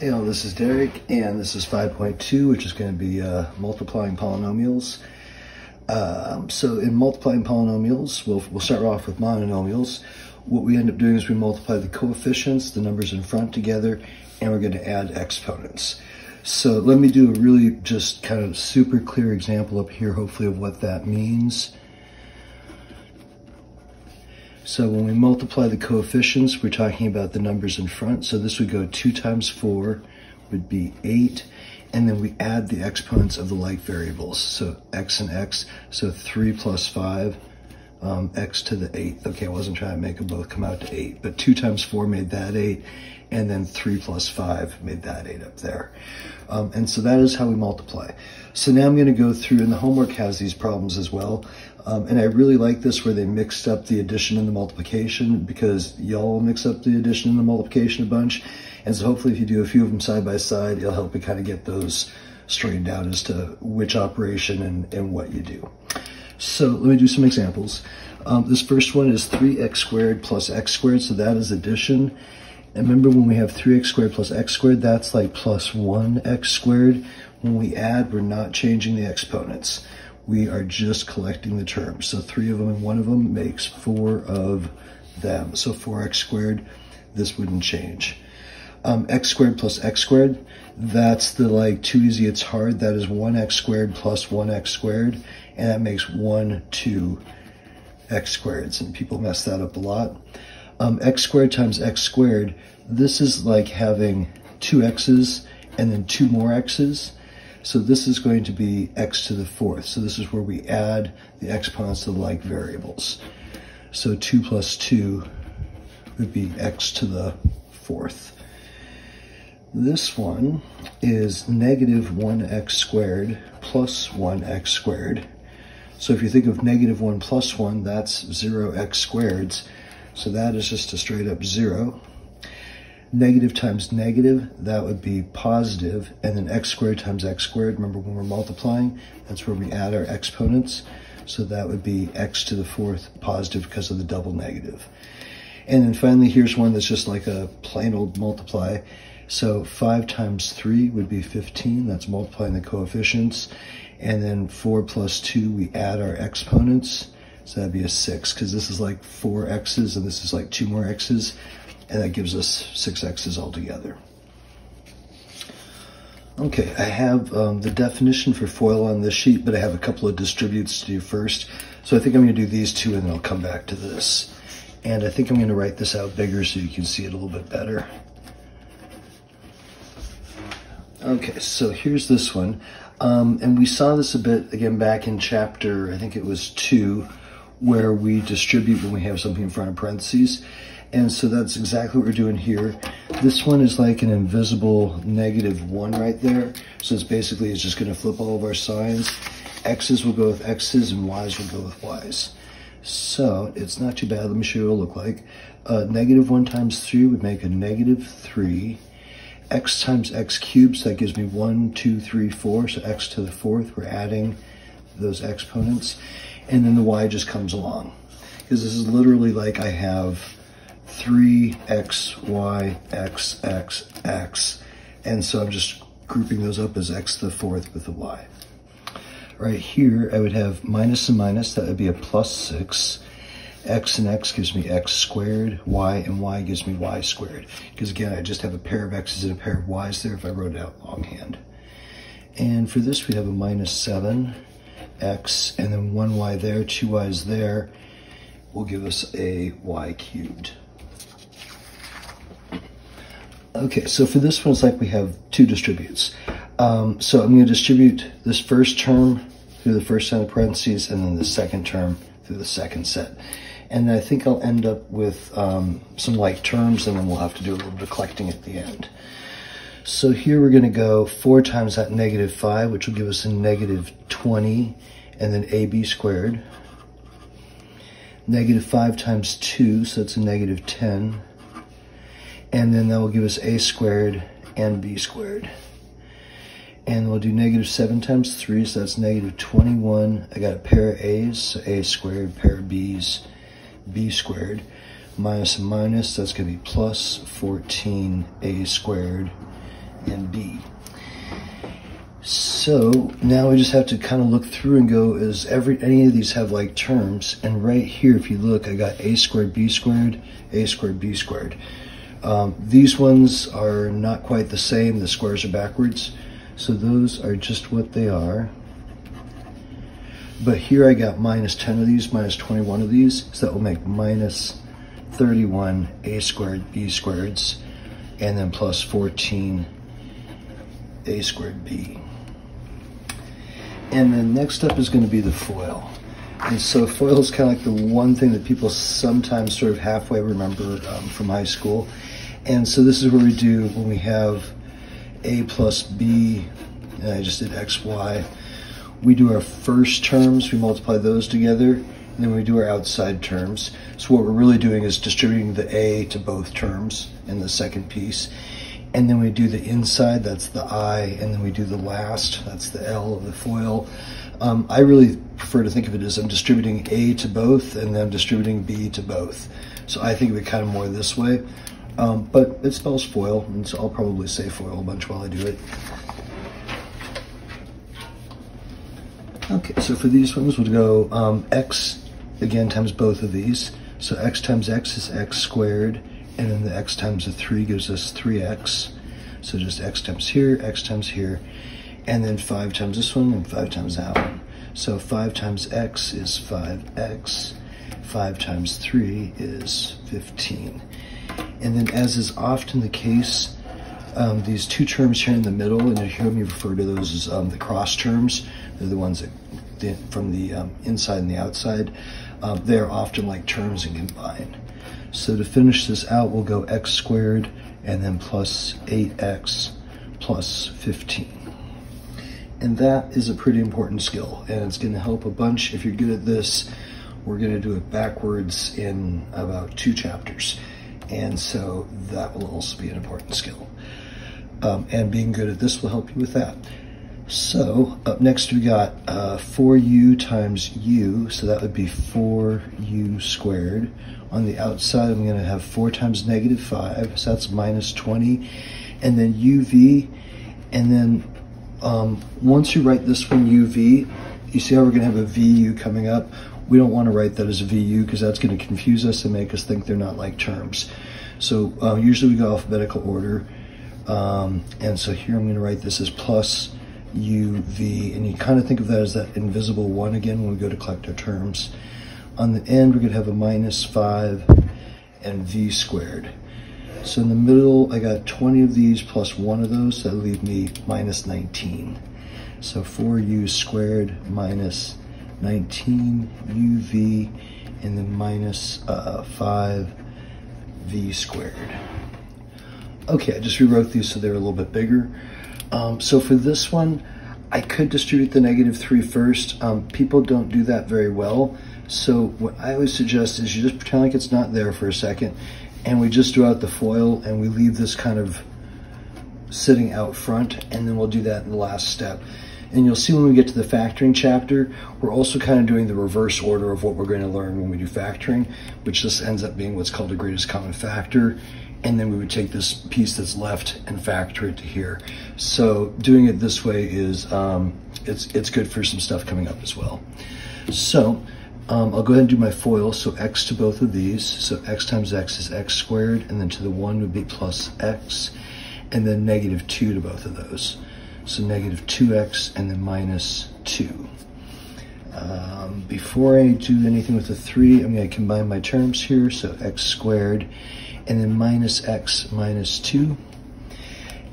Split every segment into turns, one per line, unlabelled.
Hey all, this is Derek, and this is 5.2, which is going to be multiplying polynomials. So in multiplying polynomials, we'll start off with monomials. What we end up doing is we multiply the coefficients, the numbers in front together, and we're going to add exponents. So let me do a really just kind of super clear example up here, hopefully, of what that means. So when we multiply the coefficients, we're talking about the numbers in front. So this would go 2 times 4 would be 8. And then we add the exponents of the like variables. So x and x, so 3 plus 5, x to the 8. Okay, I wasn't trying to make them both come out to 8, but 2 times 4 made that 8, and then 3 plus 5 made that 8 up there. And so that is how we multiply. So now I'm going to go through, and the homework has these problems as well. And I really like this where they mixed up the addition and the multiplication, because y'all mix up the addition and the multiplication a bunch. And so hopefully if you do a few of them side by side, it'll help you kind of get those straightened out as to which operation and what you do. So let me do some examples. This first one is 3x squared plus x squared, so that is addition. And remember, when we have 3x squared plus x squared, that's like plus 1x squared. When we add, we're not changing the exponents. We are just collecting the terms. So 3 of them and 1 of them makes 4 of them. So 4x squared, this wouldn't change. X squared plus x squared, that's the like too easy it's hard. That is 1x squared plus 1x squared, and that makes 1, 2 x squareds, and people mess that up a lot. X squared times x squared, this is like having 2 x's and then 2 more x's. So this is going to be x to the 4th. So this is where we add the exponents of the like variables. So 2 plus 2 would be x to the 4th. This one is negative 1x squared plus 1x squared. So if you think of negative 1 plus 1, that's 0x squareds. So that is just a straight up 0. Negative times negative, that would be positive, and then x squared times x squared. Remember, when we're multiplying, that's where we add our exponents. So that would be x to the 4th positive because of the double negative. And then finally, here's one that's just like a plain old multiply. So 5 times 3 would be 15. That's multiplying the coefficients. And then 4 plus 2, we add our exponents. So that'd be a 6, because this is like 4 x's and this is like 2 more x's. And that gives us 6 x's altogether. Okay, I have the definition for FOIL on this sheet, but I have a couple of distributes to do first. So I think I'm going to do these two and then I'll come back to this. And I think I'm going to write this out bigger so you can see it a little bit better. Okay, so here's this one. And we saw this a bit again back in chapter, I think it was 2, where we distribute when we have something in front of parentheses. And so that's exactly what we're doing here. This one is like an invisible -1 right there. So it's basically, it's just gonna flip all of our signs. X's will go with X's and Y's will go with Y's. So it's not too bad. Let me show you what it'll look like. -1 times 3 would make a -3. X times x cubed, so that gives me 1, 2, 3, 4. So x to the 4th, we're adding those exponents. And then the y just comes along. Because this is literally like I have 3x, y, x, x, x. And so I'm just grouping those up as x to the 4th with the y. Right here, I would have minus and minus, that would be a +6. X and x gives me x squared, y and y gives me y squared. Because again, I just have a pair of x's and a pair of y's there if I wrote it out longhand. And for this, we have a -7, x, and then 1y there, 2 y's there, will give us a y cubed. Okay, so for this one, it's like we have 2 distributes. So I'm going to distribute this first term through the first set of parentheses, and then the second term through the second set. And I think I'll end up with some like terms, and then we'll have to do a little bit of collecting at the end. So here we're going to go 4 times that -5, which will give us a -20, and then ab squared. -5 times 2, so that's a -10. And then that will give us a squared and b squared. And we'll do -7 times 3, so that's -21. I got a pair of a's, so a squared, pair of b's, b squared. Minus and minus, that's going to be plus 14a squared and b. So now we just have to kind of look through and go, is any of these have like terms? And right here, if you look, I got a squared, b squared, a squared, b squared. These ones are not quite the same. The squares are backwards. So those are just what they are. But here I got minus 10 of these, minus 21 of these. So that will make minus 31 a squared, b squareds, and then plus 14 a squared b. And then next up is going to be the FOIL. And so FOIL is kind of like the one thing that people sometimes sort of halfway remember from high school. And so this is where we do when we have a plus b, and I just did x, y. We do our first terms, we multiply those together, and then we do our outside terms. So what we're really doing is distributing the a to both terms in the second piece. And then we do the inside, that's the I, and then we do the last, that's the L of the FOIL. I really prefer to think of it as I'm distributing A to both, and then I'm distributing B to both. So I think of it kind of more this way, but it spells FOIL, and so I'll probably say FOIL a bunch while I do it. Okay, so for these ones, we'll go x, again, times both of these. So x times x is x squared, and then the x times the 3 gives us 3x. So just x times here, and then 5 times this one, and 5 times that one. So 5 times x is 5x, 5 times 3 is 15. And then, as is often the case, these two terms here in the middle, and you'll hear me refer to those as the cross terms. They're the ones that from the inside and the outside. They're often like terms and combine. So to finish this out, we'll go x squared and then plus 8x plus 15. And that is a pretty important skill, and it's going to help a bunch. If you're good at this, we're going to do it backwards in about 2 chapters. And so that will also be an important skill. And being good at this will help you with that. So up next we got 4u times u, so that would be 4u squared. On the outside, I'm going to have 4 times negative 5, so that's minus 20. And then uv, and then once you write this one uv, you see how we're going to have a vu coming up? We don't want to write that as a vu because that's going to confuse us and make us think they're not like terms. So usually we go alphabetical order. And so here I'm going to write this as plus uv, and you kind of think of that as that invisible 1 again when we go to collect our terms. On the end, we're going to have a minus 5 and v squared. So in the middle, I got 20 of these plus 1 of those, so that'll leave me minus 19. So 4u squared minus 19 uv, and then minus 5 v squared. Okay, I just rewrote these so they're a little bit bigger. So for this one, I could distribute the negative 3 first. People don't do that very well. So what I always suggest is you just pretend like it's not there for a second, and we just draw out the FOIL, and we leave this kind of sitting out front, and then we'll do that in the last step. And you'll see when we get to the factoring chapter, we're also kind of doing the reverse order of what we're going to learn when we do factoring, which just ends up being what's called the greatest common factor. And then we would take this piece that's left and factor it to here. So doing it this way is, it's good for some stuff coming up as well. So I'll go ahead and do my FOIL. So x to both of these. So x times x is x squared, and then to the 1 would be plus x, and then negative 2 to both of those. So negative 2x and then minus 2. Before I do anything with the 3, I'm going to combine my terms here. So x squared, and then minus x minus 2.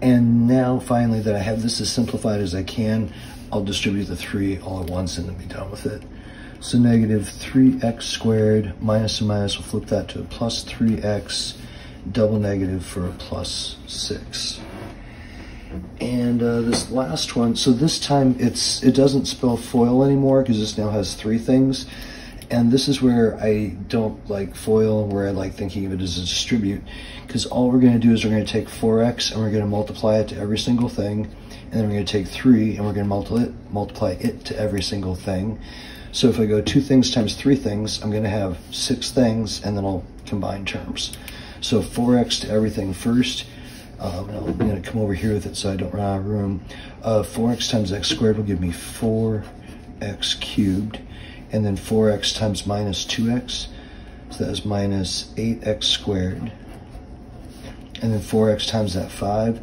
And now finally that I have this as simplified as I can, I'll distribute the 3 all at once and then be done with it. So negative 3x squared minus and minus, we'll flip that to a plus 3x, double negative for a plus 6. And this last one, so this time it doesn't spell FOIL anymore because this now has 3 things. And this is where I don't like FOIL, where I like thinking of it as a distribute, because all we're going to do is we're going to take 4x and we're going to multiply it to every single thing, and then we're going to take 3 and we're going to multiply it to every single thing. So if I go 2 things times 3 things, I'm going to have 6 things, and then I'll combine terms. So 4x to everything first, And I'm going to come over here with it so I don't run out of room. 4x times x squared will give me 4x cubed. And then 4x times minus 2x, so that is minus 8x squared. And then 4x times that 5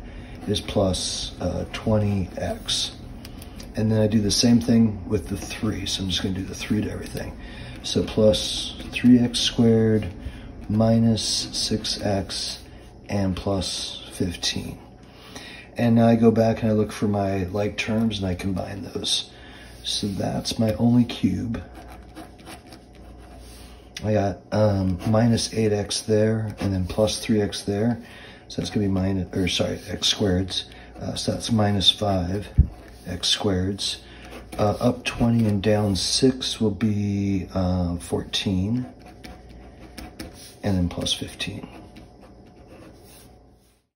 is plus 20x. And then I do the same thing with the 3, so I'm just going to do the 3 to everything. So plus 3x squared minus 6x and plus 15. And now I go back and I look for my like terms and I combine those. So that's my only cube. I got minus 8x there and then plus 3x there. So that's going to be x squareds. So that's minus 5x squareds. Up 20 and down 6 will be 14. And then plus 15.